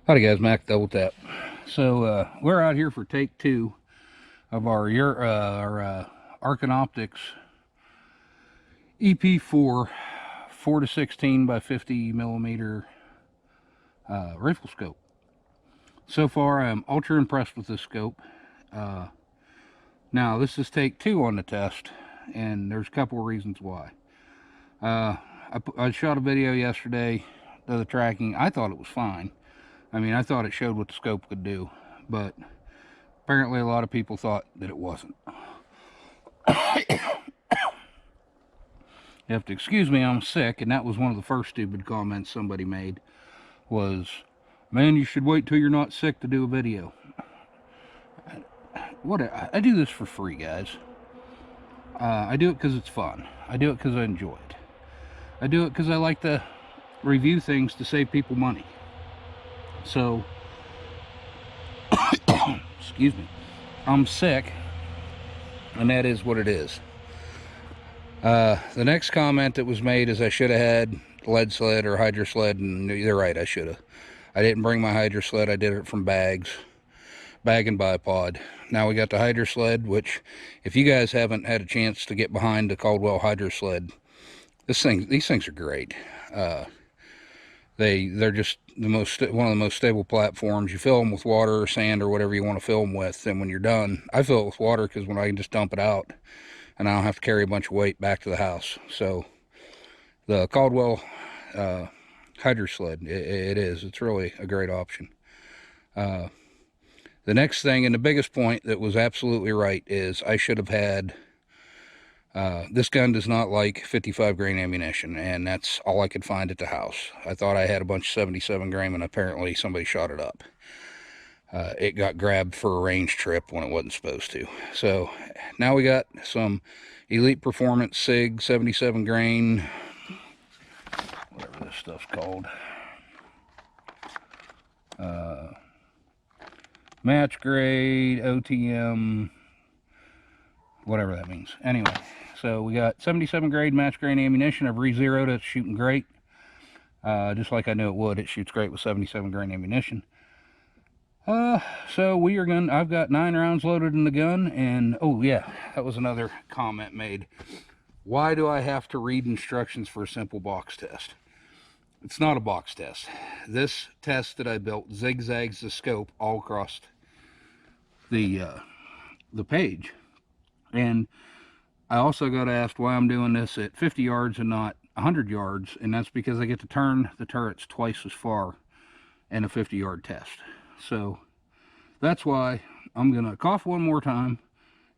Howdy guys, Mac Double Tap. So we're out here for take two of our Arken Optics EP4 4 to 16 by 50 millimeter rifle scope. So far I'm ultra impressed with this scope. Now this is take two on the test, and there's a couple of reasons why. I shot a video yesterday of the tracking. I thought it was fine. I mean, I thought it showed what the scope could do, but apparently a lot of people thought that it wasn't. You have to excuse me, I'm sick, and that was one of the first stupid comments somebody made was, man, you should wait till you're not sick to do a video. I do this for free, guys. I do it because it's fun. I do it because I enjoy it. I do it because I like to review things to save people money. So, excuse me, I'm sick, and that is what it is. The next comment that was made is I should have had lead sled or hydro sled, and you're right, I should have. I didn't bring my hydro sled. I did it from bag and bipod. Now we got the hydro sled, which if you guys haven't had a chance to get behind the Caldwell hydro sled, these things are great. They're just one of the most stable platforms. You fill them with water or sand or whatever you want to fill them with, and when you're done, I fill it with water because when I can just dump it out and I don't have to carry a bunch of weight back to the house. So the Caldwell hydro sled, it's really a great option. The next thing, and the biggest point that was absolutely right, is I should have had this gun does not like 55 grain ammunition, and that's all I could find at the house. I thought I had a bunch of 77 grain, and apparently somebody shot it up. It got grabbed for a range trip when it wasn't supposed to. So now we got some Elite Performance SIG 77 grain, whatever this stuff's called, match grade OTM, whatever that means. Anyway, so we got 77 grade match grade ammunition. I've re-zeroed it. It's shooting great, just like I knew it would. It shoots great with 77 grain ammunition. So I've got 9 rounds loaded in the gun, and oh yeah, that was another comment made. Why do I have to read instructions for a simple box test? It's not a box test. This test that I built zigzags the scope all across the page. And I also got asked why I'm doing this at 50 yards and not 100 yards, and that's because I get to turn the turrets twice as far in a 50-yard test. So that's why I'm going to cough one more time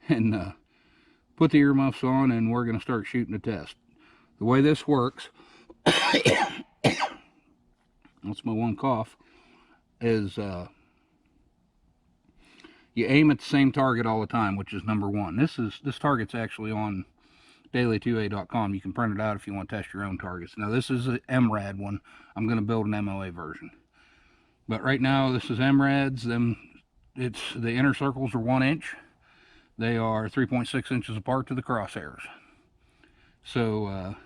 and put the earmuffs on, and we're going to start shooting the test. The way this works, that's my one cough, is you aim at the same target all the time, which is number one. This target's actually on daily2a.com. You can print it out if you want to test your own targets. Now this is an MRAD one. I'm going to build an MOA version. But right now this is MRADs. The inner circles are 1 inch. They are 3.6 inches apart to the crosshairs. So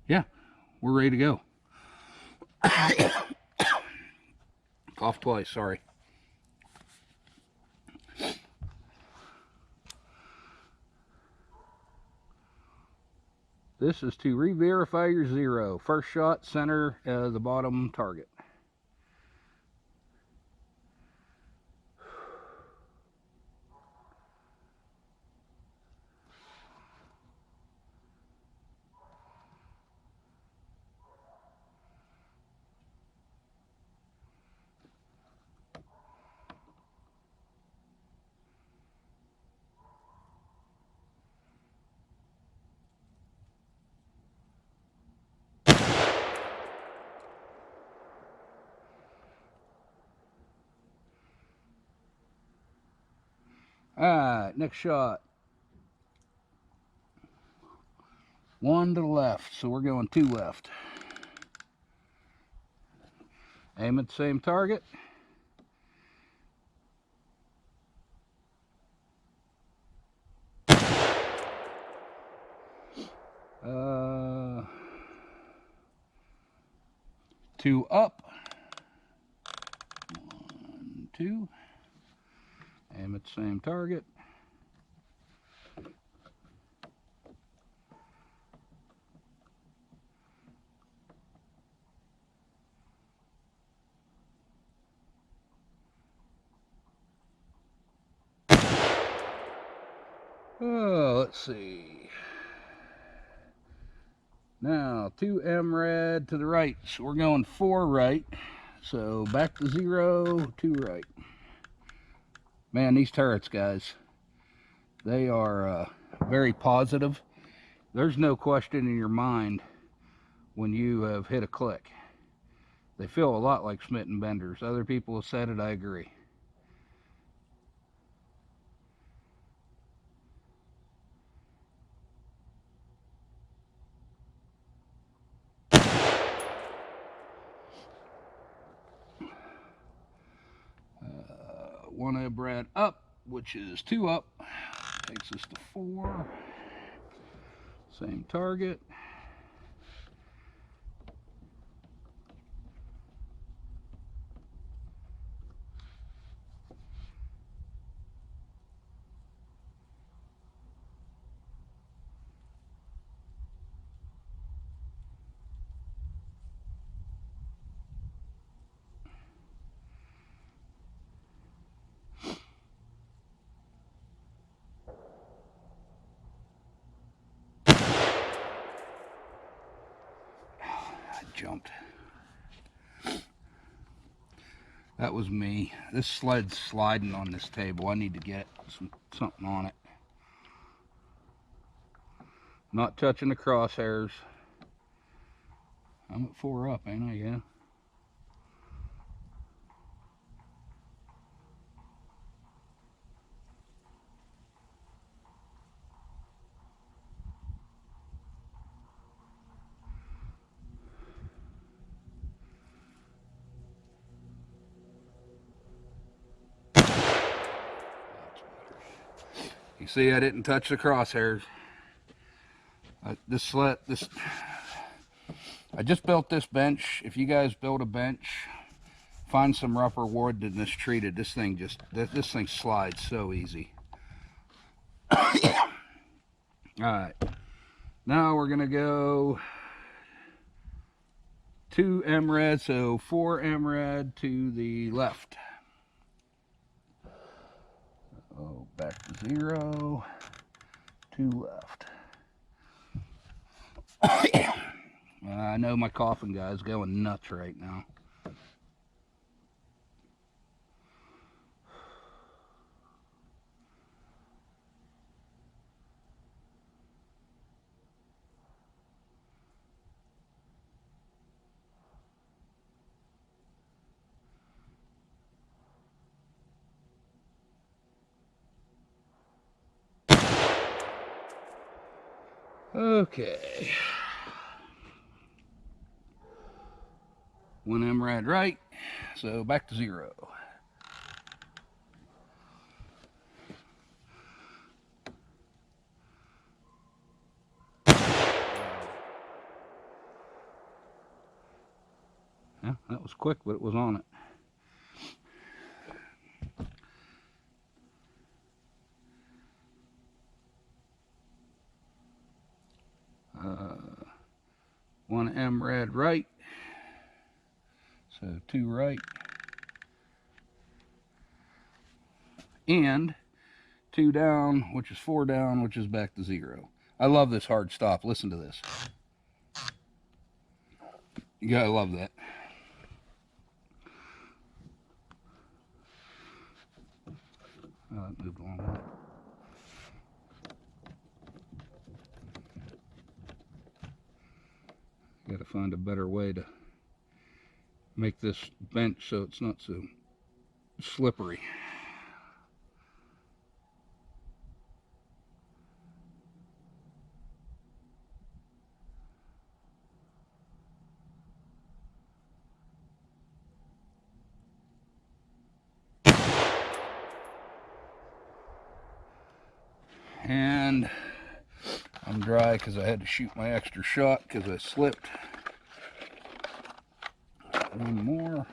yeah, we're ready to go. Cough twice, sorry. This is to re-verify your zero. First shot, center the bottom target. Alright, next shot. One to the left, so we're going 2 left. Aim at the same target. Two up. 2. Aim at the same target. Oh, let's see. Now, 2 MRAD to the right. So we're going 4 right. So back to 0, 2 right. Man, these turrets, guys, they are very positive. There's no question in your mind when you have hit a click. They feel a lot like Smitten Benders. Other people have said it, I agree. One MRAD up, which is 2 up. Takes us to 4. Same target. Jumped. That was me. This sled's sliding on this table. I need to get something on it. Not touching the crosshairs. I'm at 4 up, ain't I? Yeah. You see, I didn't touch the crosshairs. I just built this bench. If you guys build a bench, find some rougher wood than this treated. This thing slides so easy. Alright. Now we're gonna go 2 MRAD, so 4 MRAD to the left. Oh, back to 0, 2 left. I know my coffin guy's going nuts right now. Okay. 1 MRAD right, so back to 0. Yeah, that was quick, but it was on it. One MRAD right, so 2 right, and 2 down, which is 4 down, which is back to 0. I love this hard stop. Listen to this. You gotta love that. It moved along well. Got to find a better way to make this bench so it's not so slippery. And I'm dry because I had to shoot my extra shot because I slipped. One more.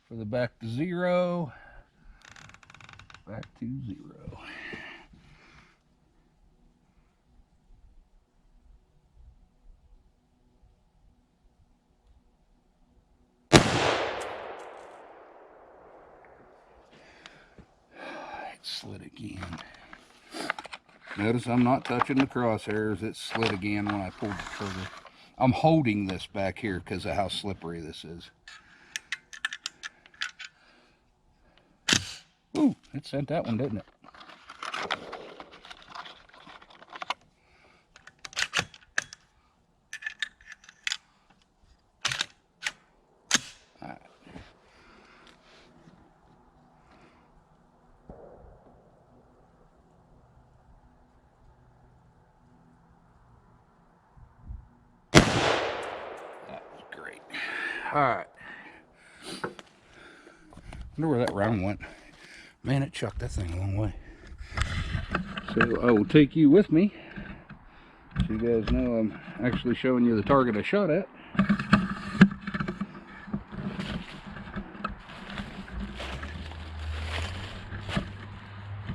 for the back to zero. Back to zero. It slid again. Notice I'm not touching the crosshairs. It slid again when I pulled the trigger. I'm holding this back here because of how slippery this is. Ooh, it sent that one, didn't it? All right. That was great. All right. Wonder where that round went. Man, it chucked that thing a long way. So I will take you with me so you guys know I'm actually showing you the target I shot at.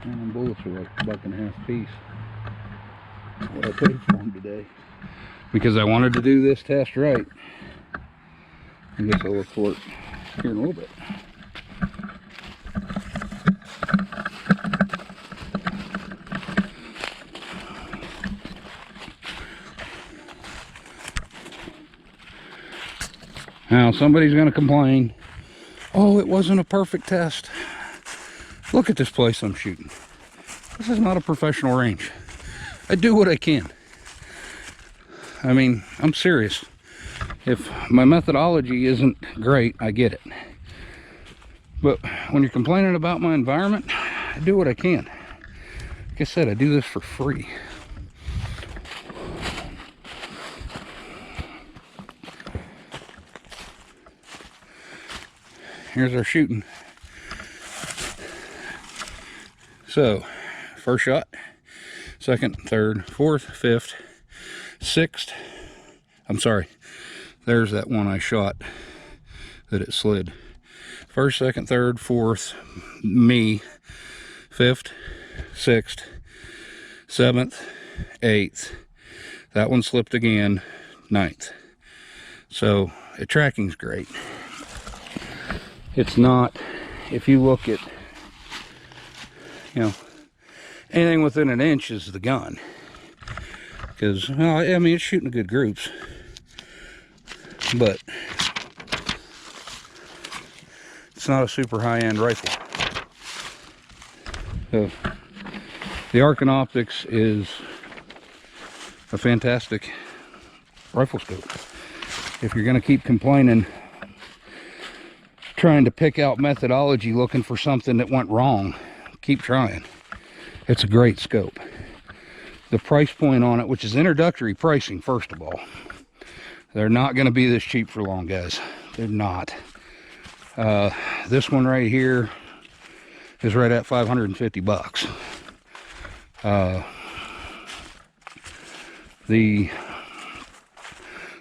And bullets are like $1.50 a piece. What I paid for them today. Because I wanted to do this test right. I guess I'll look for it here in a little bit. Now somebody's going to complain, oh, it wasn't a perfect test. Look at this place I'm shooting. This is not a professional range. I do what I can. I mean, I'm serious. If my methodology isn't great, I get it. But when you're complaining about my environment, I do what I can. Like I said, I do this for free. Here's our shooting. So, first shot, second, third, fourth, fifth, sixth. I'm sorry, there's that one I shot that it slid. First, second, third, fourth, me, fifth, sixth, seventh, eighth. That one slipped again, ninth. So, the tracking's great. It's not, if you look at, you know, anything within an inch is the gun. Because, well, I mean, it's shooting good groups. But it's not a super high-end rifle. So, the Arken optics is a fantastic rifle scope. If you're going to keep complaining, trying to pick out methodology, looking for something that went wrong, keep trying. It's a great scope. The price point on it, which is introductory pricing, first of all, they're not going to be this cheap for long, guys. They're not. This one right here is right at 550 bucks. They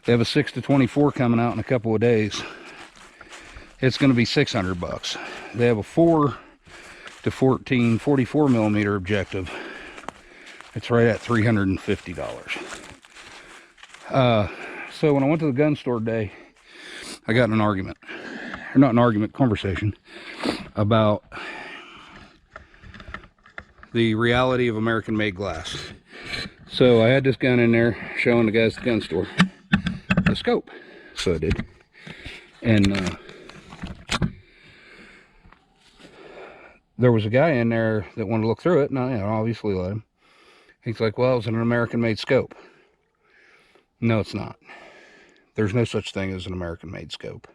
have a 6-24 coming out in a couple of days. It's going to be 600 bucks. They have a 4-14 44 millimeter objective. It's right at $350. So when I went to the gun store today, I got in an argument, or not an argument, conversation about the reality of American-made glass. So I had this gun in there showing the guys at the gun store the scope. So I did, and there was a guy in there that wanted to look through it, and I obviously let him. He's like, well, it's an American-made scope. No, it's not. There's no such thing as an American-made scope.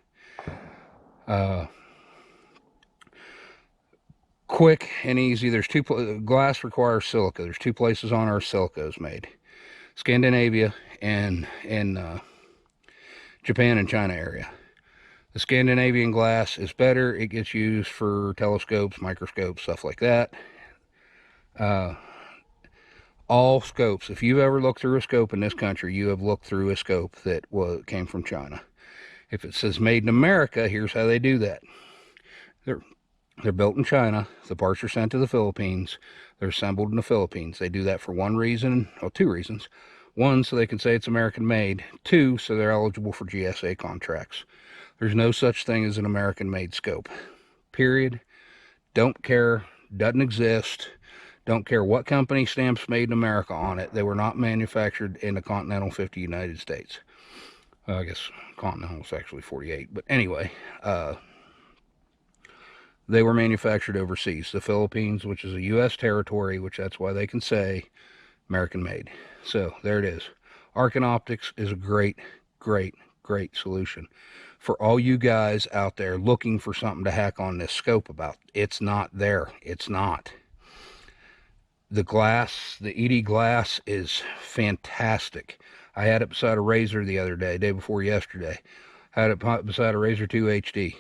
Quick and easy. There's glass requires silica. There's two places on Earth silica is made. Scandinavia and Japan and China area. The Scandinavian glass is better. It gets used for telescopes, microscopes, stuff like that. All scopes, if you've ever looked through a scope in this country, you have looked through a scope that came from China. If it says made in America, here's how they do that. They're they're built in China. The parts are sent to the Philippines. They're assembled in the Philippines. They do that for one reason, or two reasons. One, so they can say it's American made. Two, so they're eligible for GSA contracts. There's no such thing as an American made scope. Period. Don't care. Doesn't exist. Don't care what company stamps made in America on it. They were not manufactured in the continental 50 United States. I guess continental is actually 48. But anyway, they were manufactured overseas. The Philippines, which is a U.S. territory, which that's why they can say American made. So there it is. Arken Optics is a great, great, great solution for all you guys out there looking for something to hack on this scope about. It's not there. It's not. The glass, the ED glass is fantastic. I had it beside a Razor the other day, day before yesterday. I had it beside a Razor 2 HD.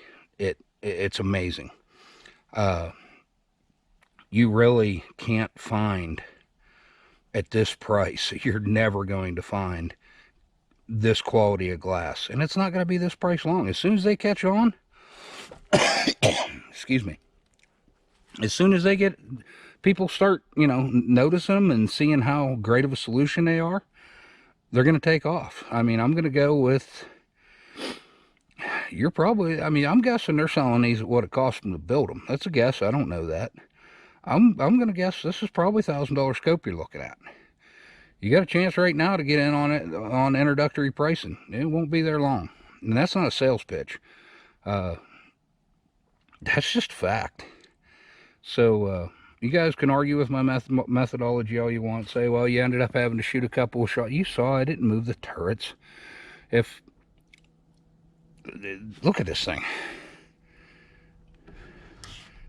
It's amazing. You really can't find at this price. You're never going to find this quality of glass, and it's not going to be this price long. As soon as they catch on, excuse me, as soon as they get, people start, noticing them and seeing how great of a solution they are, they're going to take off. I mean, I'm going to go with, you're probably, I'm guessing they're selling these at what it cost them to build them. That's a guess. I don't know that. I'm going to guess this is probably $1,000 scope you're looking at. You got a chance right now to get in on it on introductory pricing. It won't be there long. And that's not a sales pitch. That's just fact. So you guys can argue with my methodology all you want. Say, well, you ended up having to shoot a couple of shots. You saw I didn't move the turrets. Look at this thing.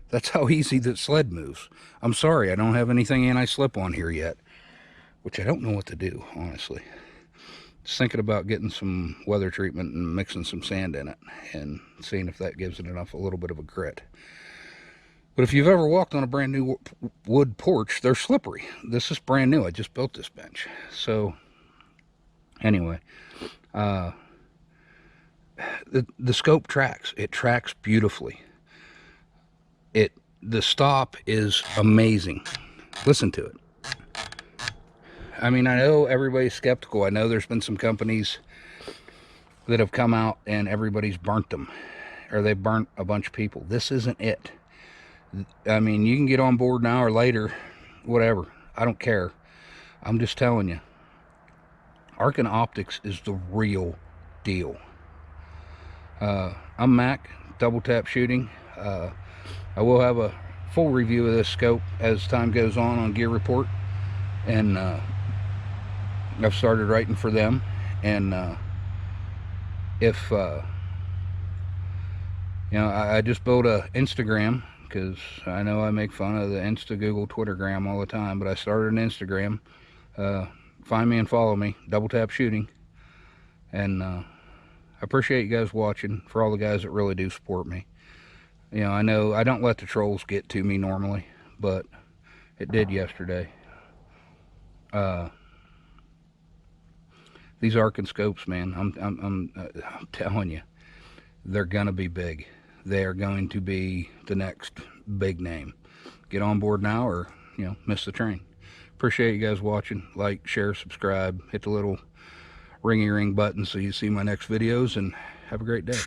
That's how easy the sled moves. I'm sorry, I don't have anything anti-slip on here yet, which I don't know what to do, honestly. Just thinking about getting some weather treatment and mixing some sand in it and seeing if that gives it a little bit of a grit. But if you've ever walked on a brand new wood porch, they're slippery. This is brand new. I just built this bench. So anyway, the scope tracks. It tracks beautifully. The stop is amazing. Listen to it. I mean, I know everybody's skeptical. I know there's been some companies that have come out and everybody's burnt them, or they burnt a bunch of people. This isn't it. I mean, you can get on board now or later, whatever. I don't care. I'm just telling you. Arken Optics is the real deal. I'm Mac, Double Tap Shooting. I will have a full review of this scope as time goes on Gear Report. And I've started writing for them. And if, I just built a Instagram, because I know I make fun of the Insta, Google, Twittergram all the time, but I started an Instagram. Find me and follow me, Double Tap Shooting. And I appreciate you guys watching, for all the guys that really do support me. I know I don't let the trolls get to me normally, but it did yesterday. These Arken scopes, man, I'm telling you, they're gonna be big. They're going to be the next big name. Get on board now, or miss the train. Appreciate you guys watching. Like, share, subscribe, hit the little ringy ring button so you see my next videos, and have a great day.